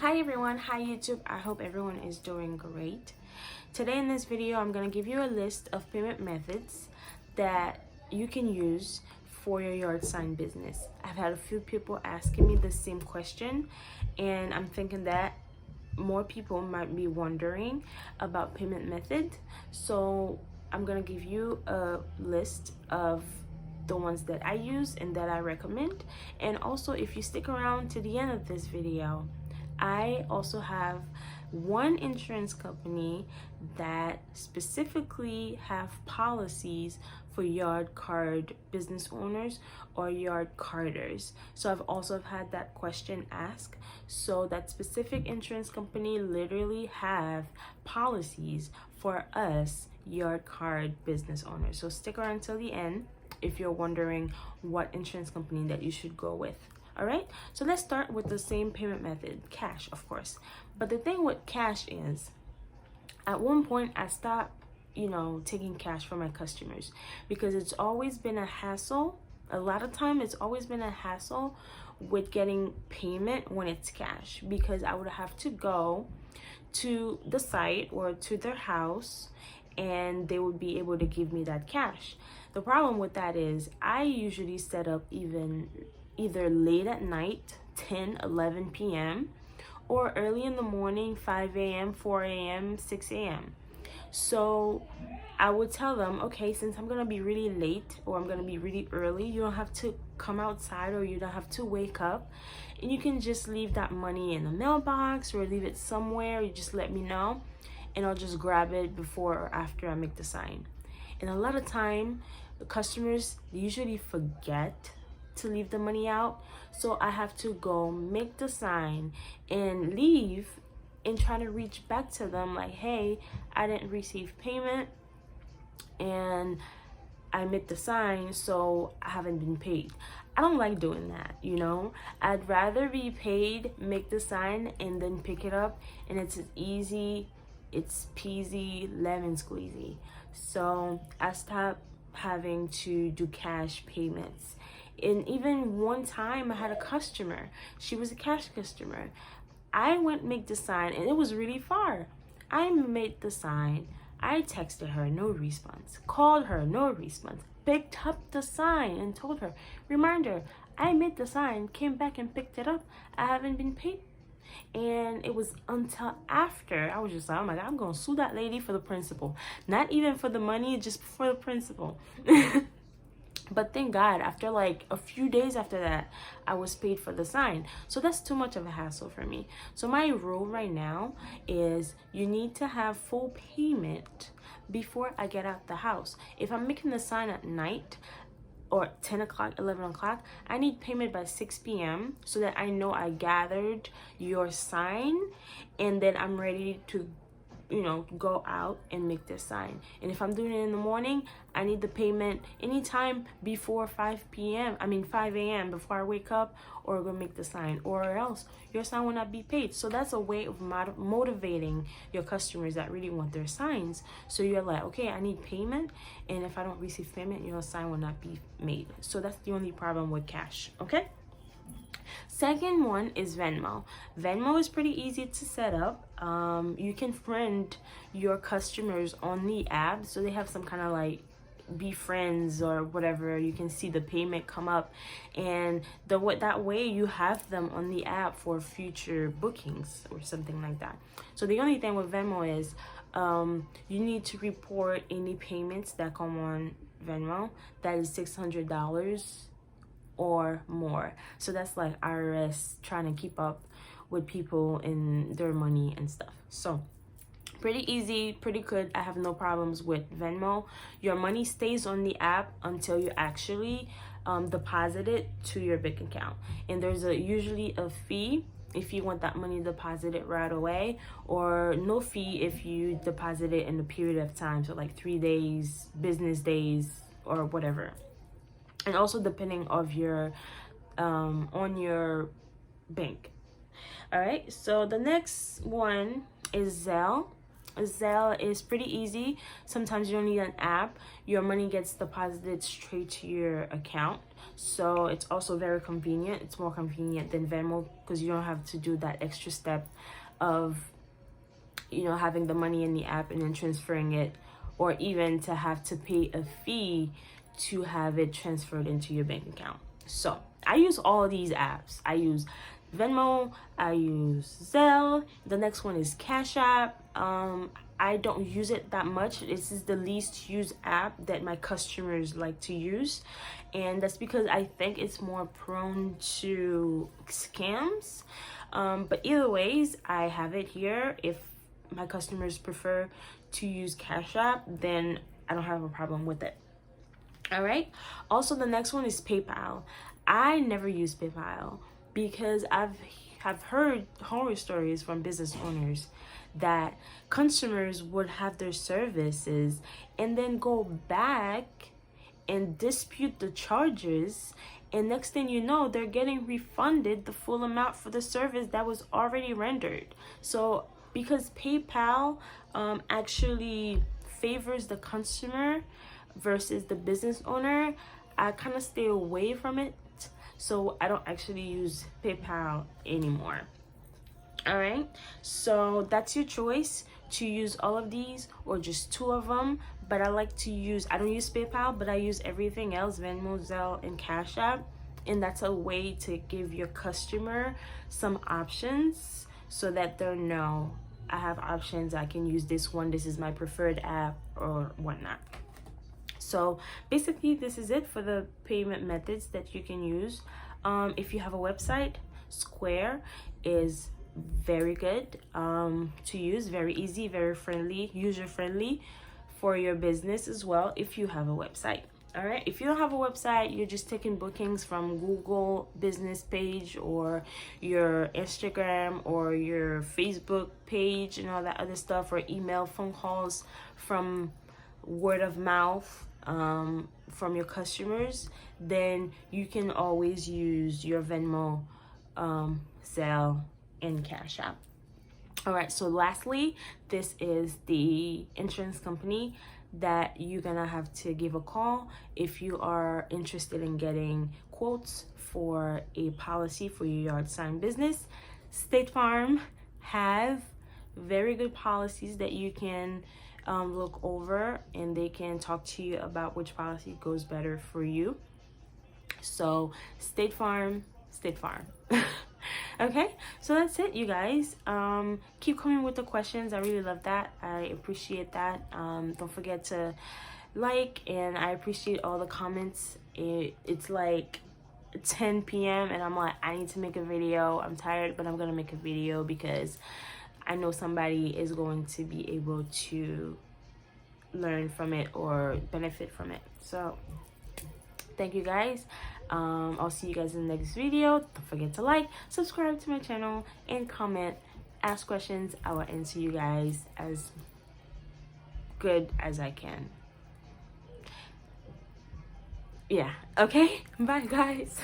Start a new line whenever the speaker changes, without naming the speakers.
Hi everyone, hi YouTube. I hope everyone is doing great. Today in this video, I'm going to give you a list of payment methods that you can use for your yard sign business. I've had a few people asking me the same question, and I'm thinking that more people might be wondering about payment method. So I'm going to give you a list of the ones that I use and that I recommend. And also, if you stick around to the end of this video, I also have one insurance company that specifically have policies for yard card business owners or yard carders. So I've also had that question asked. So that specific insurance company literally have policies for us yard card business owners. So stick around till the end if you're wondering what insurance company that you should go with. All right, so let's start with the same payment method, cash, of course. But the thing with cash is, at one point I stopped, taking cash from my customers because it's always been a hassle. A lot of time it's always been a hassle with getting payment when it's cash, because I would have to go to the site or to their house and they would be able to give me that cash. The problem with that is I usually set up either late at night, 10-11 p.m., or early in the morning, 5 a.m., 4 a.m., 6 a.m. So I would tell them, okay, since I'm gonna be really late or I'm gonna be really early, you don't have to come outside or you don't have to wake up, and you can just leave that money in the mailbox or leave it somewhere. You just let me know and I'll just grab it before or after I make the sign. And a lot of time the customers usually forget to leave the money out, so I have to go make the sign and leave and try to reach back to them like, hey, I didn't receive payment and I made the sign, so I haven't been paid. I don't like doing that, I'd rather be paid, make the sign, and then pick it up, and it's easy, it's peasy lemon squeezy. So I stopped having to do cash payments. And even one time I had a customer, she was a cash customer. I went make the sign and it was really far. I made the sign, I texted her, no response, called her, no response, picked up the sign and told her, reminder, I made the sign, came back and picked it up, I haven't been paid. And it was until after I was just like, oh my God, I'm gonna sue that lady for the principal. Not even for the money, just for the principal. But thank God, after like a few days after that, I was paid for the sign. So that's too much of a hassle for me. So my rule right now is you need to have full payment before I get out the house. If I'm making the sign at night or 10 o'clock, 11 o'clock, I need payment by 6 p.m. so that I know I gathered your sign and then I'm ready to go out and make this sign. And if I'm doing it in the morning, I need the payment anytime before 5 a.m. before I wake up or go make the sign, or else your sign will not be paid. So that's a way of motivating your customers that really want their signs. So you're like, okay, I need payment, and if I don't receive payment, your sign will not be made. So that's the only problem with cash, okay? Second one is Venmo. Venmo is pretty easy to set up. You can friend your customers on the app, so they have some kind of like be friends or whatever. You can see the payment come up, and that way you have them on the app for future bookings or something like that. So the only thing with Venmo is you need to report any payments that come on Venmo that is $600 or more. So that's like IRS trying to keep up with people and their money and stuff. So pretty easy, pretty good. I have no problems with Venmo. Your money stays on the app until you actually deposit it to your bank account, and there's usually a fee if you want that money deposited right away, or no fee if you deposit it in a period of time, so like 3 days, business days, or whatever. And also depending of your on your bank. All right, so the next one is Zelle. Zelle is pretty easy. Sometimes you don't need an app. Your money gets deposited straight to your account. So it's also very convenient. It's more convenient than Venmo because you don't have to do that extra step of, you know, having the money in the app and then transferring it, or even to have to pay a fee to have it transferred into your bank account. So I use all of these apps. I use Venmo, I use Zelle. The next one is Cash App. I don't use it that much. This is the least used app that my customers like to use, and that's because I think it's more prone to scams. But either ways, I have it here. If my customers prefer to use Cash App, then I don't have a problem with it. All right. Also, the next one is PayPal. I never use PayPal because have heard horror stories from business owners that consumers would have their services and then go back and dispute the charges, and next thing you know, they're getting refunded the full amount for the service that was already rendered. So because PayPal actually favors the consumer versus the business owner, I kind of stay away from it. So I don't actually use PayPal anymore. All right, so that's your choice to use all of these or just two of them. But I like to use, I don't use PayPal, but I use everything else, Venmo, Zelle, and Cash App. And that's a way to give your customer some options so that they know I have options. I can use this one. This is my preferred app or whatnot. So basically, this is it for the payment methods that you can use. If you have a website, Square is very good to use, very easy, very friendly, user friendly for your business as well if you have a website. All right, if you don't have a website, you're just taking bookings from Google business page or your Instagram or your Facebook page and all that other stuff, or email, phone calls from word of mouth from your customers, then you can always use your Venmo, Zelle, and Cash App. All right, so lastly, this is the insurance company that you're gonna have to give a call if you are interested in getting quotes for a policy for your yard sign business. State Farm have very good policies that you can look over, and they can talk to you about which policy goes better for you. So State Farm. Okay, so that's it, you guys. Keep coming with the questions. I really love that. I appreciate that. Don't forget to like, and I appreciate all the comments. It's like 10 p.m. and I'm like, I need to make a video. I'm tired, but I'm gonna make a video because I know somebody is going to be able to learn from it or benefit from it. So thank you guys. I'll see you guys in the next video. Don't forget to like, subscribe to my channel, and comment, ask questions. I will answer you guys as good as I can. Yeah, okay? Bye, guys.